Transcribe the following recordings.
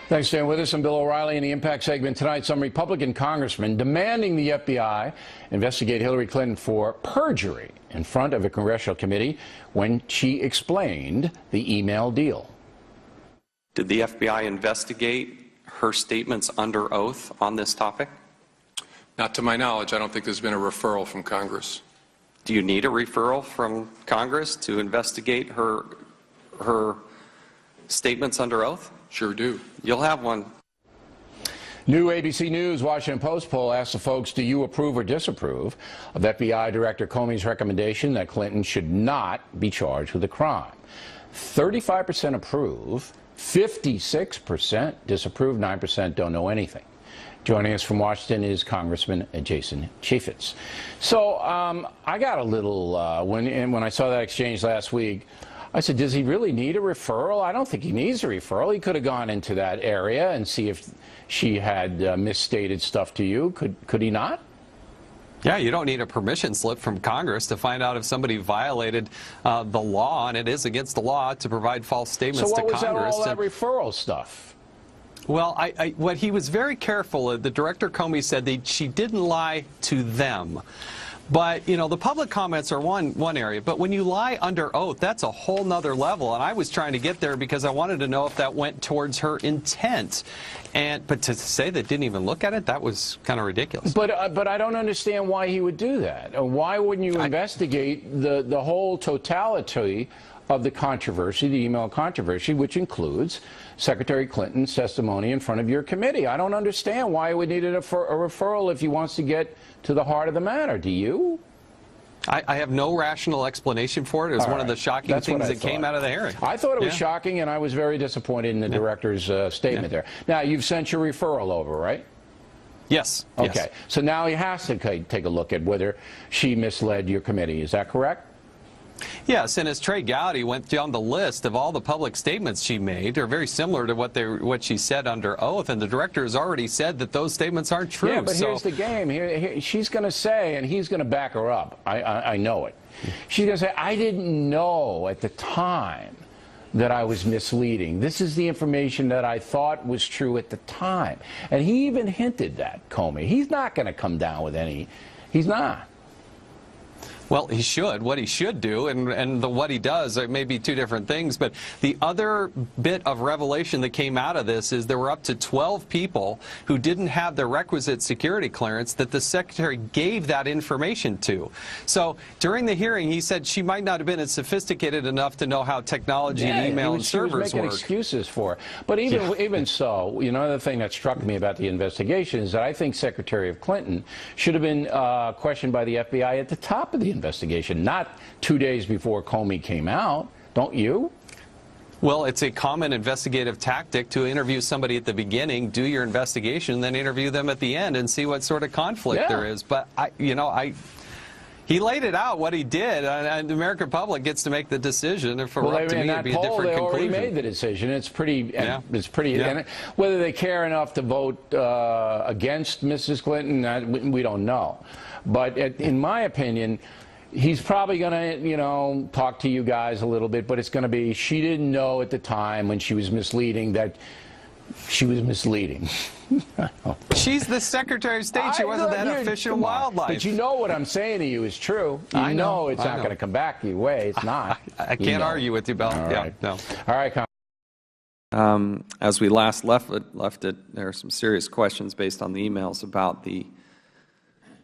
Thanks for staying with us. I'm Bill O'Reilly. In the Impact segment tonight, some Republican congressmen demanding the FBI investigate Hillary Clinton for perjury in front of a congressional committee when she explained the email deal. Did the FBI investigate her statements under oath on this topic? Not to my knowledge. I don't think there's been a referral from Congress. Do you need a referral from Congress to investigate her statements under oath? Sure do. You'll have one. New ABC News Washington Post poll asks the folks, do you approve or disapprove of FBI Director Comey's recommendation that Clinton should not be charged with a crime? 35% approve, 56% disapprove, 9% don't know anything. Joining us from Washington is Congressman Jason Chaffetz. So I got a little, when I saw that exchange last week, I said, does he really need a referral? I don't think he needs a referral. He could have gone into that area and see if she had misstated stuff to you. Could he not? Yeah, you don't need a permission slip from Congress to find out if somebody violated the law, and it is against the law to provide false statements to Congress. So what was all that referral stuff? Well, what he was very careful, the Director Comey said that she didn't lie to them. But, you know, the public comments are one area, but when you lie under oath, that's a whole nother level. And I was trying to get there because I wanted to know if that went towards her intent. But to say that didn't even look at it, that was kind of ridiculous. But I don't understand why he would do that. Why wouldn't you investigate the whole totality of the controversy, the email controversy, which includes Secretary Clinton's testimony in front of your committee? I don't understand why he would need a referral if he wants to get to the heart of the matter. Do you? I have no rational explanation for it. It was one of the shocking things that came out of the hearing. I thought it was shocking, and I was very disappointed in the director's statement there. Now, you've sent your referral over, right? Yes. Okay. Yes. So now he has to take a look at whether she misled your committee. Is that correct? Yes, and as Trey Gowdy went down the list of all the public statements she made, are very similar to what she said under oath, and the director has already said that those statements aren't true. Yeah, but here's the game. Here, she's going to say, and he's going to back her up. I know it. She's going to say, I didn't know at the time that I was misleading. This is the information that I thought was true at the time. And he even hinted that, Comey. He's not going to come down with any. He's not. Well, he should. What he should do and what he does, it may be two different things, but the other bit of revelation that came out of this is there were up to 12 people who didn't have the requisite security clearance that the secretary gave that information to. So during the hearing, he said she might not have been as sophisticated enough to know how technology and email and servers work. She was making excuses for it. But even so, you know, another thing that struck me about the investigation is that I think Secretary of Clinton should have been questioned by the FBI at the top of the investigation, not 2 days before Comey came out. Don't you? Well, it's a common investigative tactic to interview somebody at the beginning, do your investigation, then interview them at the end and see what sort of conflict there is. But he laid it out what he did, and the American public gets to make the decision. If well, to me, it'd be a different conclusion. Already made the decision. It's pretty. And whether they care enough to vote against Mrs. Clinton, we don't know. But in my opinion, he's probably going to, talk to you guys a little bit, but it's going to be she didn't know at the time when she was misleading that she was misleading. She's the Secretary of State. She wasn't that official wildlife. But you know what I'm saying to you is true. I know it's not going to come back your way. It's not. I can't argue with you, Bill. All right. No. All right. As we last left it, there are some serious questions based on the emails about the.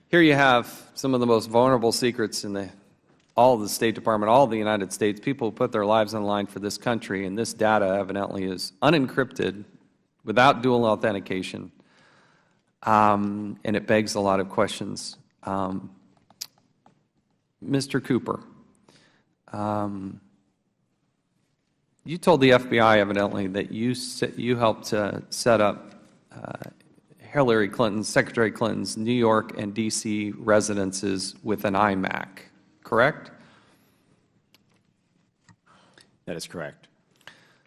Here you have some of the most vulnerable secrets in all of the State Department, all of the United States. People put their lives on the line for this country, and this data evidently is unencrypted without dual authentication, and it begs a lot of questions. Mr. Cooper, you told the FBI evidently that you helped set up Hillary Clinton's, Secretary Clinton's New York and D.C. residences with an iMac, correct? That is correct.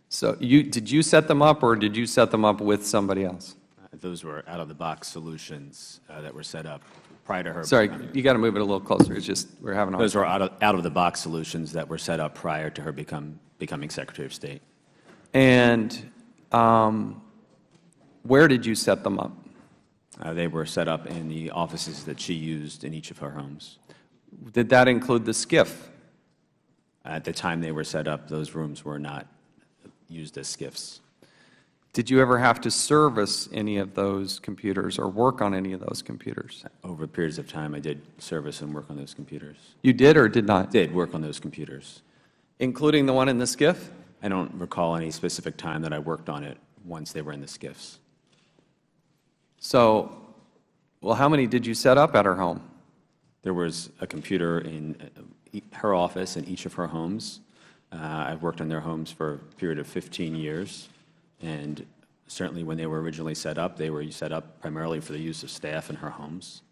So did you set them up, or did you set them up with somebody else? Those were out-of-the-box solutions that were set up prior to her. Sorry, you got to move it a little closer. It's just we're having a hard Those were out-of-the-box solutions that were set up prior to her becoming Secretary of State. And Where did you set them up? They were set up in the offices that she used in each of her homes. Did that include the SCIF? At the time they were set up, those rooms were not used as SCIFs. Did you ever have to service any of those computers or work on any of those computers? Over periods of time, I did service and work on those computers. You did or did not? Did work on those computers. Including the one in the SCIF? I don't recall any specific time that I worked on it once they were in the SCIFs. So, well, how many did you set up at her home? There was a computer in her office in each of her homes. I've worked on their homes for a period of 15 years, and certainly when they were originally set up, they were set up primarily for the use of staff in her homes,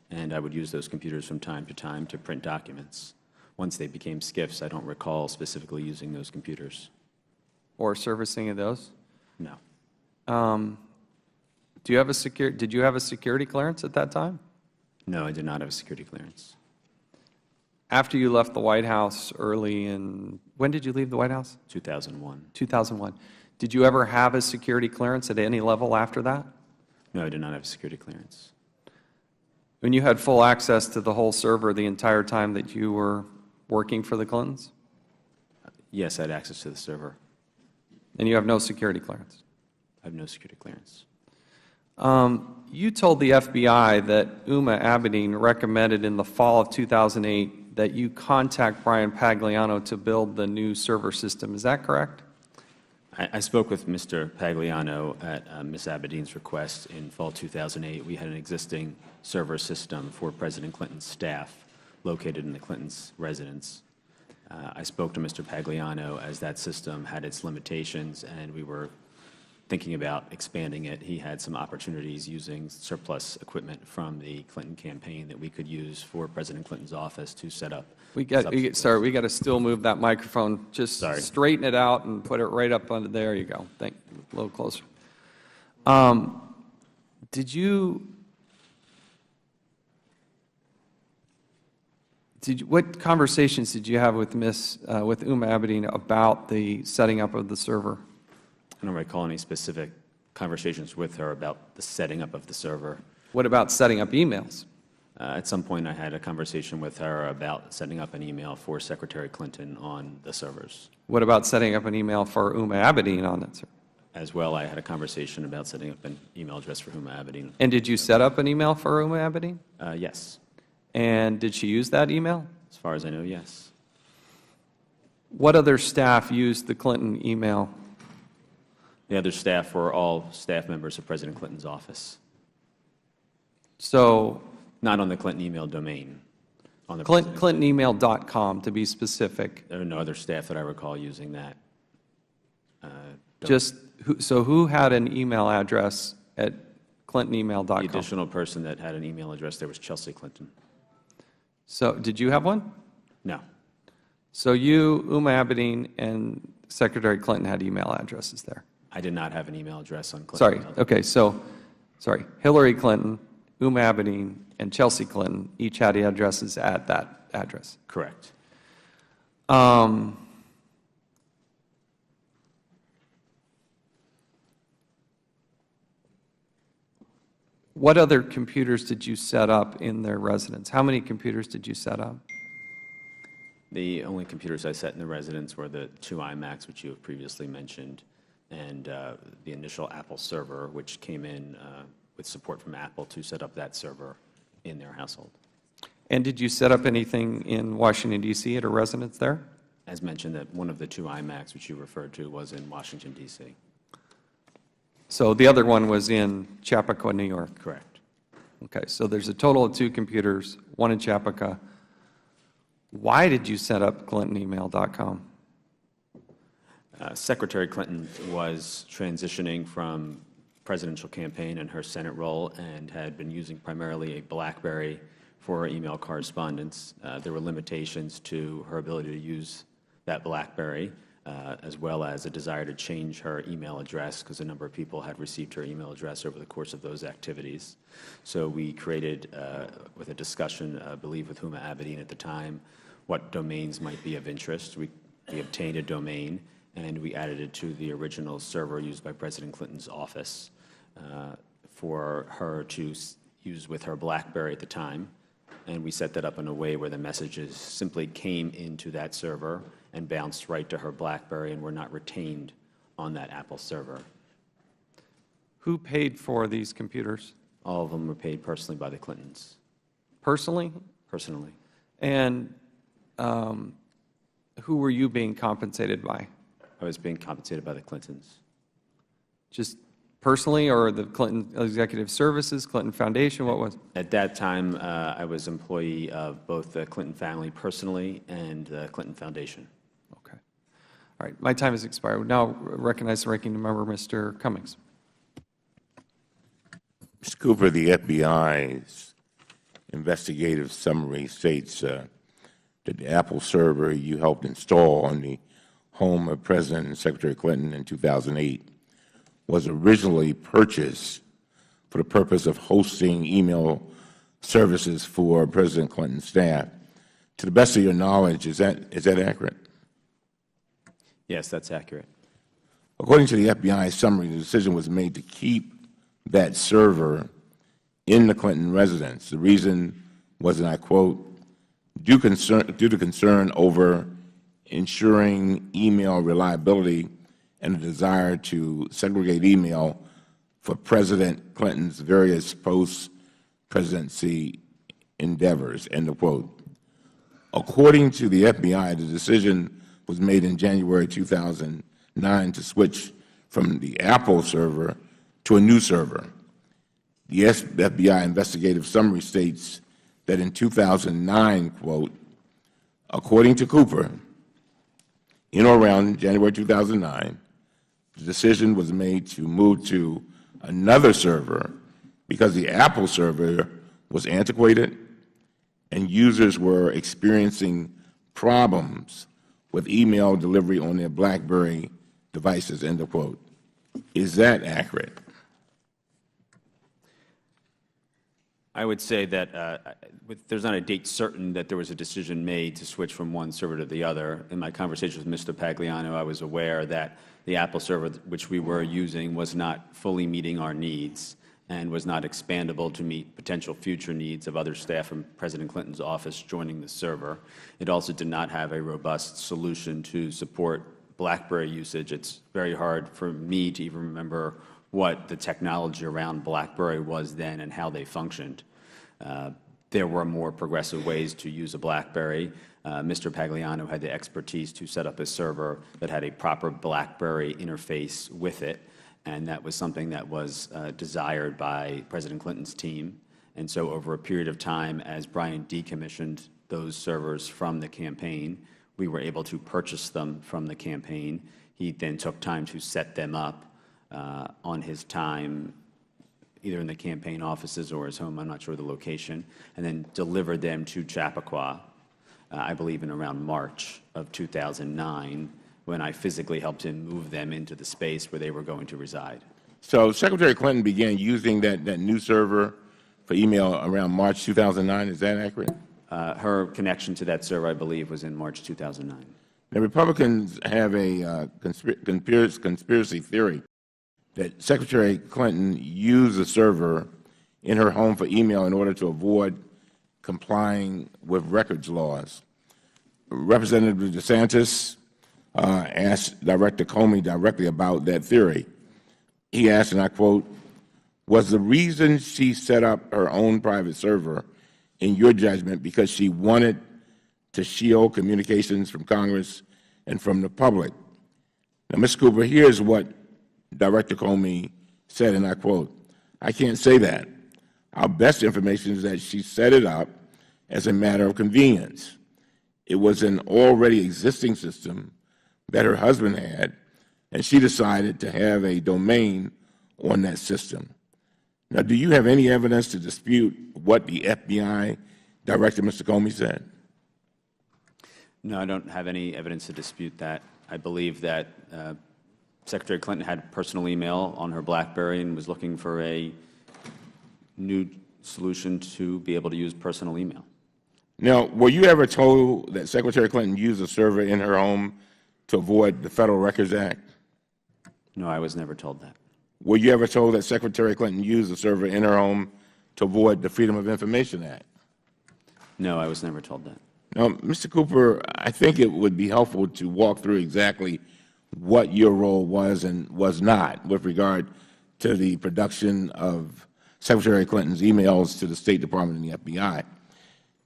and I would use those computers from time to print documents. Once they became SCIFs, I don't recall specifically using those computers. Or servicing of those? No. Did you have a security clearance at that time? No, I did not have a security clearance. After you left the White House when did you leave the White House? 2001. 2001. Did you ever have a security clearance at any level after that? No, I did not have a security clearance. When you had full access to the whole server the entire time that you were working for the Clintons? Yes, I had access to the server. And you have no security clearance? I have no security clearance. You told the FBI that Uma Abedin recommended in the fall of 2008 that you contact Brian Pagliano to build the new server system. Is that correct? I spoke with Mr. Pagliano at Ms. Abedin's request in fall 2008. We had an existing server system for President Clinton's staff located in the Clintons' residence. I spoke to Mr. Pagliano as that system had its limitations, and we were thinking about expanding it. He had some opportunities using surplus equipment from the Clinton campaign that we could use for President Clinton's office to set up. Sorry, we got to still move that microphone. Just straighten it out and put it right up under there. You go. A little closer. What conversations did you have with Uma Abedin about the setting up of the server? I don't recall any specific conversations with her about the setting up of the server. What about setting up emails? At some point, I had a conversation with her about setting up an email for Secretary Clinton on the servers. What about setting up an email for Uma Abedin on that server? As well, I had a conversation about setting up an email address for Uma Abedin. And did you set up an email for Uma Abedin? Yes. And did she use that email? As far as I know, yes. What other staff used the Clinton email? The other staff were all staff members of President Clinton's office. So, not on the Clinton email domain. On the ClintonEmail.com, to be specific. There are no other staff that I recall using that. So who had an email address at ClintonEmail.com? The additional person that had an email address there was Chelsea Clinton. So did you have one? No. So you, Uma Abedin, and Secretary Clinton had email addresses there? I did not have an email address on Clinton. Sorry. Okay. So, Hillary Clinton, Uma Abedin, and Chelsea Clinton each had addresses at that address. Correct. What other computers did you set up in their residence? How many computers did you set up? The only computers I set in the residence were the 2 iMacs, which you have previously mentioned, and the initial Apple server, which came in with support from Apple to set up that server in their household. And did you set up anything in Washington, D.C. at a residence there? As mentioned, that one of the 2 iMacs, which you referred to, was in Washington, D.C. So the other one was in Chappaqua, New York? Correct. Okay, so there's a total of 2 computers, one in Chappaqua. Why did you set up ClintonEmail.com? Secretary Clinton was transitioning from presidential campaign and her Senate role and had been using primarily a BlackBerry for her email correspondence. There were limitations to her ability to use that BlackBerry, as well as a desire to change her email address because a number of people had received her email address over the course of those activities. So we created, with a discussion, I believe with Uma Abedin at the time, what domains might be of interest. We obtained a domain, and we added it to the original server used by President Clinton's office. for her to use with her BlackBerry at the time. And we set that up in a way where the messages simply came into that server and bounced right to her BlackBerry and were not retained on that Apple server. Who paid for these computers? All of them were paid personally by the Clintons. Personally? Personally. And who were you being compensated by? I was being compensated by the Clintons. Just personally, or the Clinton Executive Services, Clinton Foundation? What was? At that time, I was employee of both the Clinton family personally and the Clinton Foundation. Okay. All right. My time has expired. We now recognize the ranking member, Mr. Cummings. Mr. Cooper, the FBI's investigative summary states that the Apple server you helped install on the home of President and Secretary Clinton in 2008 was originally purchased for the purpose of hosting email services for President Clinton's staff. To the best of your knowledge, is that accurate? Yes, that's accurate. According to the FBI summary, the decision was made to keep that server in the Clinton residence. The reason was, and I quote, due to concern over ensuring email reliability and a desire to segregate email for President Clinton's various post-presidency endeavors, end of quote. According to the FBI, the decision was made in January 2009 to switch from the Apple server to a new server. The FBI investigative summary states that in 2009, quote, according to Cooper, in or around January 2009, the decision was made to move to another server because the Apple server was antiquated and users were experiencing problems with email delivery on their BlackBerry devices, end of quote. Is that accurate? I would say that there's not a date certain that there was a decision made to switch from one server to the other. In my conversation with Mr. Pagliano, I was aware that the Apple server which we were using was not fully meeting our needs and was not expandable to meet potential future needs of other staff from President Clinton's office joining the server. It also did not have a robust solution to support BlackBerry usage. It's very hard for me to even remember what the technology around BlackBerry was then and how they functioned. There were more progressive ways to use a BlackBerry. Mr. Pagliano had the expertise to set up a server that had a proper BlackBerry interface with it, and that was something that was desired by President Clinton's team. And so over a period of time, as Brian decommissioned those servers from the campaign, we were able to purchase them from the campaign. He then took time to set them up on his time, either in the campaign offices or his home, I'm not sure the location, and then delivered them to Chappaqua, I believe in around March of 2009, when I physically helped him move them into the space where they were going to reside. So Secretary Clinton began using that new server for email around March 2009. Is that accurate? Her connection to that server, I believe, was in March 2009. Now, Republicans have a conspiracy theory that Secretary Clinton used the server in her home for email in order to avoid complying with records laws. Representative DeSantis asked Director Comey directly about that theory. He asked, and I quote, was the reason she set up her own private server, in your judgment, because she wanted to shield communications from Congress and from the public? Now, Ms. Cooper, here's what Director Comey said, and I quote, I can't say that. Our best information is that she set it up as a matter of convenience. It was an already existing system that her husband had, and she decided to have a domain on that system. Now, do you have any evidence to dispute what the FBI Director, Mr. Comey, said? No, I don't have any evidence to dispute that. I believe that Secretary Clinton had personal email on her BlackBerry and was looking for a new solution to be able to use personal email. Now, were you ever told that Secretary Clinton used a server in her home to avoid the Federal Records Act? No, I was never told that. Were you ever told that Secretary Clinton used the server in her home to avoid the Freedom of Information Act? No, I was never told that. Now, Mr. Cooper, I think it would be helpful to walk through exactly what your role was and was not with regard to the production of Secretary Clinton's emails to the State Department and the FBI.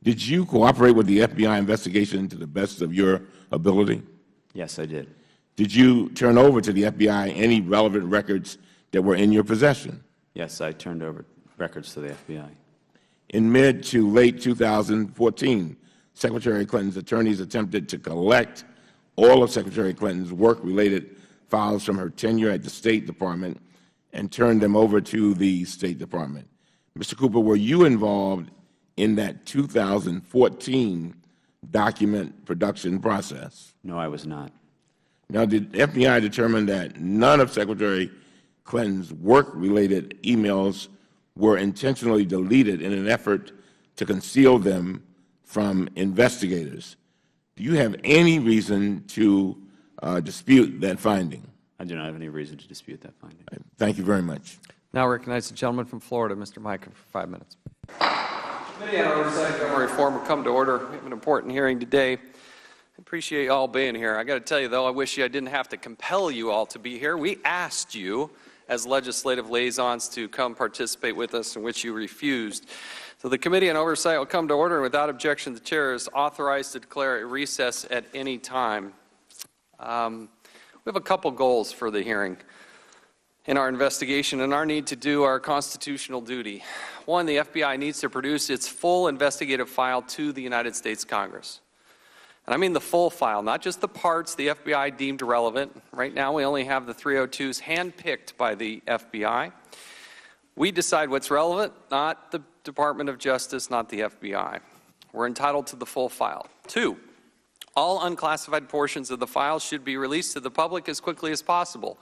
Did you cooperate with the FBI investigation to the best of your ability? Yes, I did. Did you turn over to the FBI any relevant records that were in your possession? Yes, I turned over records to the FBI. In mid to late 2014, Secretary Clinton's attorneys attempted to collect all of Secretary Clinton's work-related files from her tenure at the State Department and turn them over to the State Department. Mr. Cooper, were you involved in that 2014 document production process? No, I was not. Now, did the FBI determine that none of Secretary Clinton's work-related emails were intentionally deleted in an effort to conceal them from investigators? Do you have any reason to dispute that finding? I do not have any reason to dispute that finding. Thank you very much. Now recognize the gentleman from Florida, Mr. Micah, for 5 minutes. Committee on Oversight and Government Reform will come to order. We have an important hearing today. I appreciate you all being here. I got to tell you, though, I wish I didn't have to compel you all to be here. We asked you as legislative liaisons to come participate with us, in which you refused. So the Committee on Oversight will come to order, and without objection, the Chair is authorized to declare a recess at any time. We have a couple goals for the hearing in our investigation and our need to do our constitutional duty. One, the FBI needs to produce its full investigative file to the United States Congress. And I mean the full file, not just the parts the FBI deemed relevant. Right now we only have the 302s handpicked by the FBI. We decide what's relevant, not the Department of Justice, not the FBI. We're entitled to the full file. Two, all unclassified portions of the file should be released to the public as quickly as possible.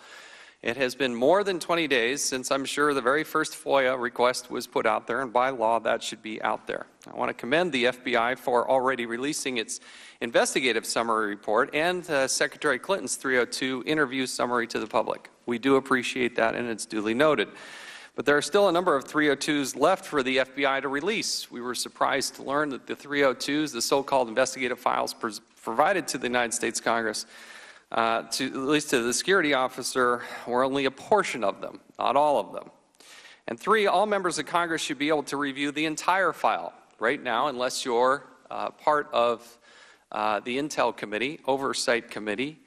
It has been more than 20 days since I'm sure the very first FOIA request was put out there, and by law that should be out there. I want to commend the FBI for already releasing its investigative summary report and Secretary Clinton's 302 interview summary to the public. We do appreciate that, and it's duly noted. But there are still a number of 302s left for the FBI to release. We were surprised to learn that the 302s, the so-called investigative files provided to the United States Congress, at least to the security officer, were only a portion of them, not all of them. And three, all members of Congress should be able to review the entire file. Right now, unless you're part of the Intel Committee, Oversight Committee,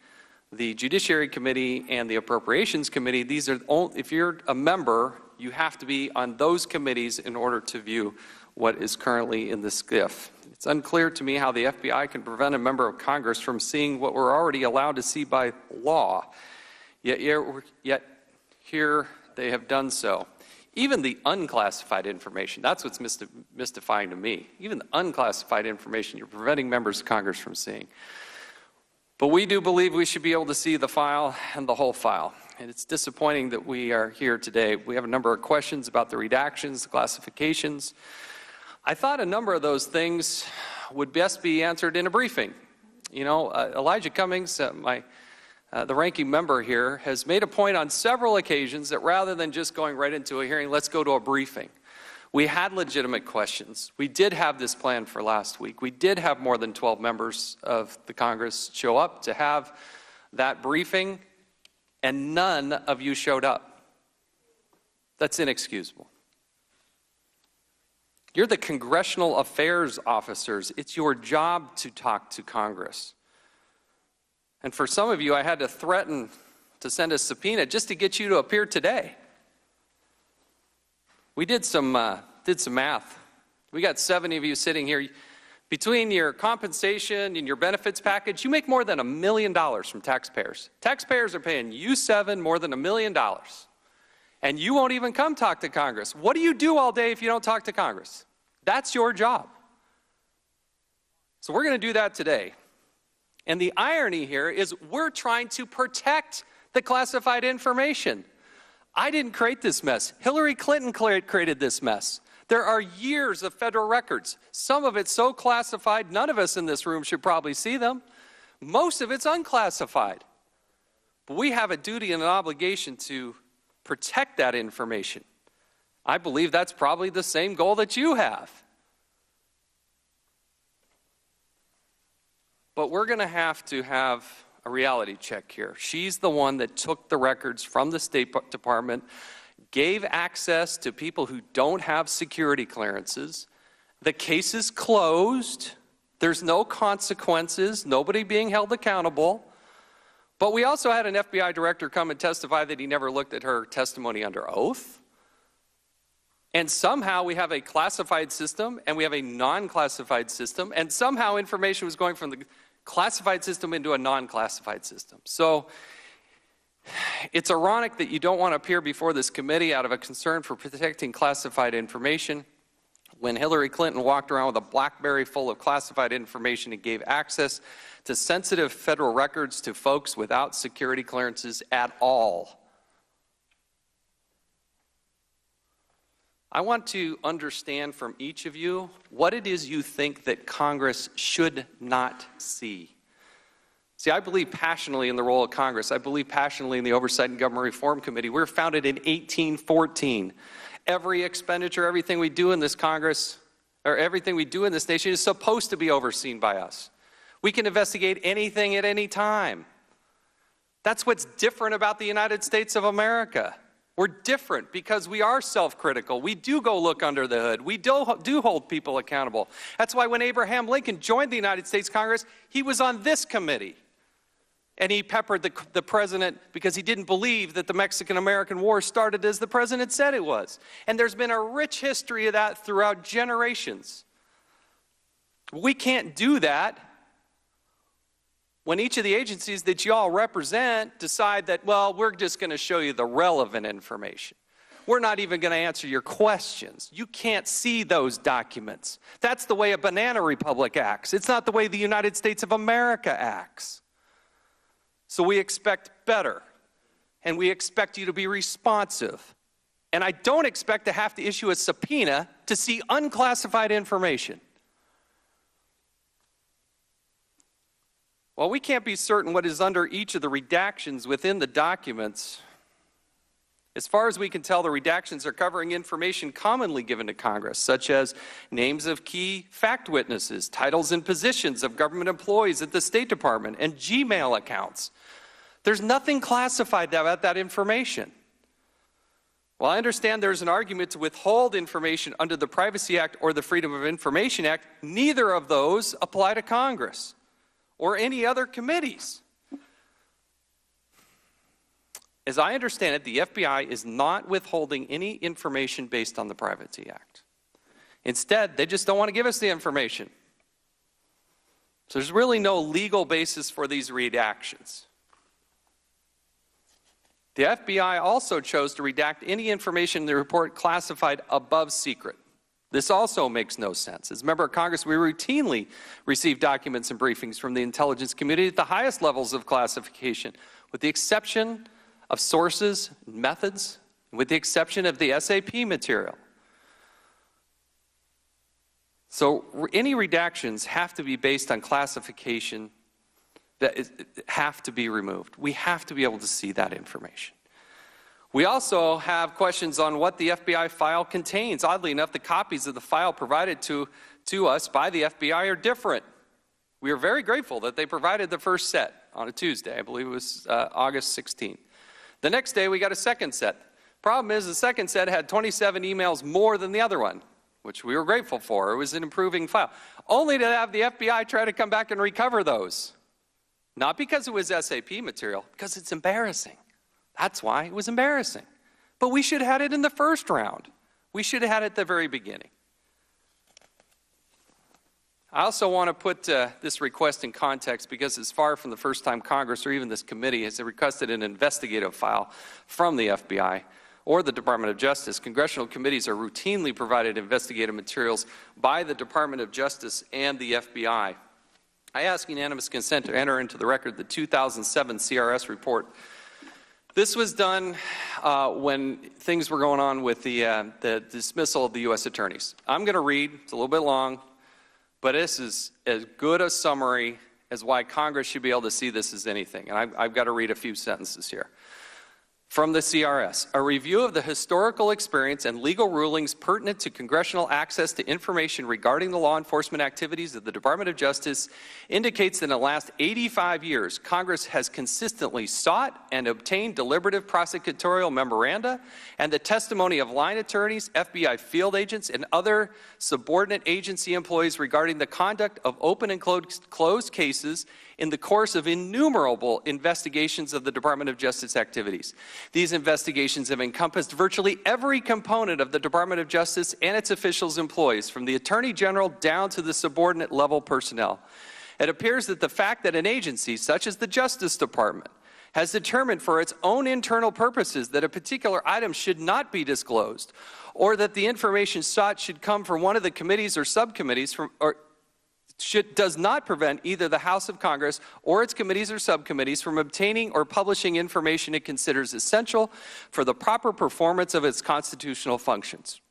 the Judiciary Committee, and the Appropriations Committee, these are if you're a member, you have to be on those committees in order to view what is currently in the SCIF. It's unclear to me how the FBI can prevent a member of Congress from seeing what we're already allowed to see by law, yet here they have done so. Even the unclassified information, that's what's mystifying to me. Even the unclassified information you're preventing members of Congress from seeing. But we do believe we should be able to see the file and the whole file. And it's disappointing that we are here today. We have a number of questions about the redactions, the classifications. I thought a number of those things would best be answered in a briefing. You know, Elijah Cummings, the ranking member here, has made a point on several occasions that rather than just going right into a hearing, let's go to a briefing. We had legitimate questions. We did have this plan for last week. We did have more than 12 members of the Congress show up to have that briefing, and none of you showed up. That's inexcusable. You're the congressional affairs officers. It's your job to talk to Congress. And for some of you, I had to threaten to send a subpoena just to get you to appear today. We did some math. We got 70 of you sitting here. Between your compensation and your benefits package, you make more than $1 million from taxpayers. Taxpayers are paying you more than $1 million. And you won't even come talk to Congress. What do you do all day if you don't talk to Congress? That's your job. So we're going to do that today. And the irony here is we're trying to protect the classified information. I didn't create this mess. Hillary Clinton created this mess. There are years of federal records. Some of it's so classified, none of us in this room should probably see them. Most of it's unclassified. But we have a duty and an obligation to protect that information. I believe that's probably the same goal that you have. But we're going to have a reality check here. She's the one that took the records from the State Department, gave access to people who don't have security clearances. The case is closed. There's no consequences, nobody being held accountable. But we also had an FBI director come and testify that he never looked at her testimony under oath. And somehow we have a classified system and we have a non-classified system, and somehow information was going from the classified system into a non-classified system. So it's ironic that you don't want to appear before this committee out of a concern for protecting classified information when Hillary Clinton walked around with a BlackBerry full of classified information and gave access to sensitive federal records to folks without security clearances at all. I want to understand from each of you what it is you think that Congress should not see. See, I believe passionately in the role of Congress. I believe passionately in the Oversight and Government Reform Committee. We were founded in 1814. Every expenditure, everything we do in this Congress, or everything we do in this nation is supposed to be overseen by us. We can investigate anything at any time. That's what's different about the United States of America. We're different because we are self-critical. We do go look under the hood. We do hold people accountable. That's why when Abraham Lincoln joined the United States Congress, he was on this committee. And he peppered the president because he didn't believe that the Mexican-American War started as the president said it was. And there's been a rich history of that throughout generations. We can't do that when each of the agencies that you all represent decide that, well, we're just going to show you the relevant information. We're not even going to answer your questions. You can't see those documents. That's the way a banana republic acts. It's not the way the United States of America acts. So we expect better, and we expect you to be responsive. And I don't expect to have to issue a subpoena to see unclassified information. While we can't be certain what is under each of the redactions within the documents, as far as we can tell, the redactions are covering information commonly given to Congress, such as names of key fact witnesses, titles and positions of government employees at the State Department, and Gmail accounts. There's nothing classified about that information. While I understand there's an argument to withhold information under the Privacy Act or the Freedom of Information Act, neither of those apply to Congress or any other committees. As I understand it, the FBI is not withholding any information based on the Privacy Act. Instead, they just don't want to give us the information. So there's really no legal basis for these redactions. The FBI also chose to redact any information in the report classified above secret. This also makes no sense. As a member of Congress, we routinely receive documents and briefings from the intelligence community at the highest levels of classification, with the exception of sources and methods, with the exception of the SAP material. So any redactions have to be based on classification that have to be removed. We have to be able to see that information. We also have questions on what the FBI file contains. Oddly enough, the copies of the file provided to us by the FBI are different. We are very grateful that they provided the first set on a Tuesday. I believe it was August 16th. The next day, we got a second set. Problem is, the second set had 27 emails more than the other one, which we were grateful for. It was an improving file. Only to have the FBI try to come back and recover those. Not because it was SAP material, because it's embarrassing. That's why it was embarrassing. But we should have had it in the first round. We should have had it at the very beginning. I also want to put this request in context because it's far from the first time Congress or even this committee has requested an investigative file from the FBI or the Department of Justice. Congressional committees are routinely provided investigative materials by the Department of Justice and the FBI. I ask unanimous consent to enter into the record the 2007 CRS report. This was done when things were going on with the dismissal of the U.S. attorneys. I'm going to read, it's a little bit long, but this is as good a summary as why Congress should be able to see this as anything. And I've got to read a few sentences here. From the CRS, a review of the historical experience and legal rulings pertinent to congressional access to information regarding the law enforcement activities of the Department of Justice indicates that in the last 85 years, Congress has consistently sought and obtained deliberative prosecutorial memoranda and the testimony of line attorneys, FBI field agents, and other subordinate agency employees regarding the conduct of open and closed cases in the course of innumerable investigations of the Department of Justice activities. These investigations have encompassed virtually every component of the Department of Justice and its officials' employees, from the Attorney General down to the subordinate level personnel. It appears that the fact that an agency such as the Justice Department has determined for its own internal purposes that a particular item should not be disclosed, or that the information sought should come from one of the committees or subcommittees does not prevent either the House of Congress or its committees or subcommittees from obtaining or publishing information it considers essential for the proper performance of its constitutional functions.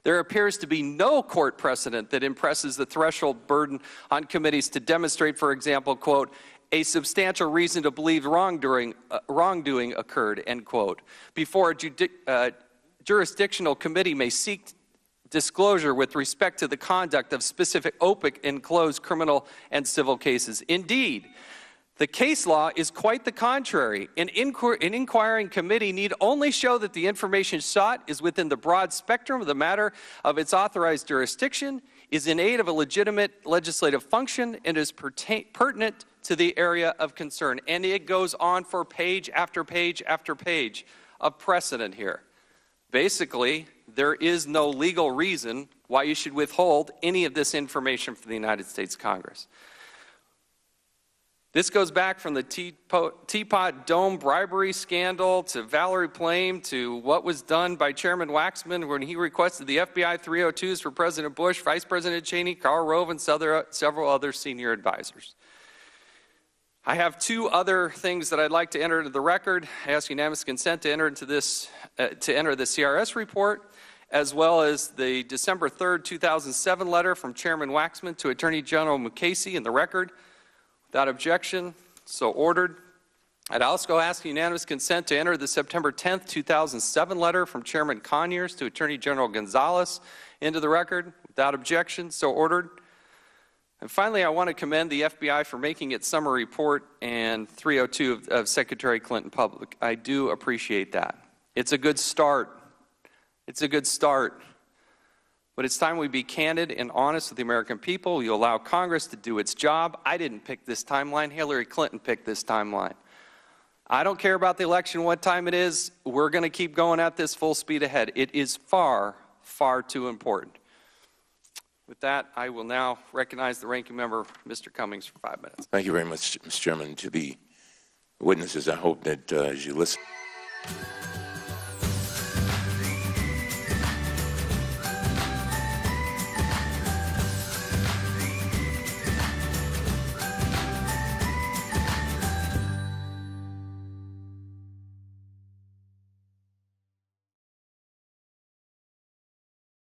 There appears to be no court precedent that impresses the threshold burden on committees to demonstrate, for example, quote, a substantial reason to believe wrongdoing occurred, end quote, before a jurisdictional committee may seek disclosure with respect to the conduct of specific open and closed criminal and civil cases. Indeed, the case law is quite the contrary. An inquiring committee need only show that the information sought is within the broad spectrum of the matter of its authorized jurisdiction, is in aid of a legitimate legislative function, and is pertinent to the area of concern. And it goes on for page after page after page of precedent here. Basically, there is no legal reason why you should withhold any of this information from the United States Congress. This goes back from the Teapot Dome bribery scandal to Valerie Plame to what was done by Chairman Waxman when he requested the FBI 302s for President Bush, Vice President Cheney, Karl Rove, and several other senior advisors. I have two other things that I'd like to enter into the record. I ask unanimous consent to enter into this, to enter the CRS report, as well as the December 3rd, 2007 letter from Chairman Waxman to Attorney General Mukasey in the record. Without objection, so ordered. I'd also ask unanimous consent to enter the September 10th, 2007 letter from Chairman Conyers to Attorney General Gonzalez into the record. Without objection, so ordered. And finally, I want to commend the FBI for making its summer report and 302 of Secretary Clinton public. I do appreciate that. It's a good start. It's a good start. But it's time we be candid and honest with the American people. You allow Congress to do its job. I didn't pick this timeline. Hillary Clinton picked this timeline. I don't care about the election, what time it is. We're going to keep going at this full speed ahead. It is far, far too important. With that, I will now recognize the ranking member, Mr. Cummings, for 5 minutes. Thank you very much, Mr. Chairman. To the witnesses, I hope that as you listen.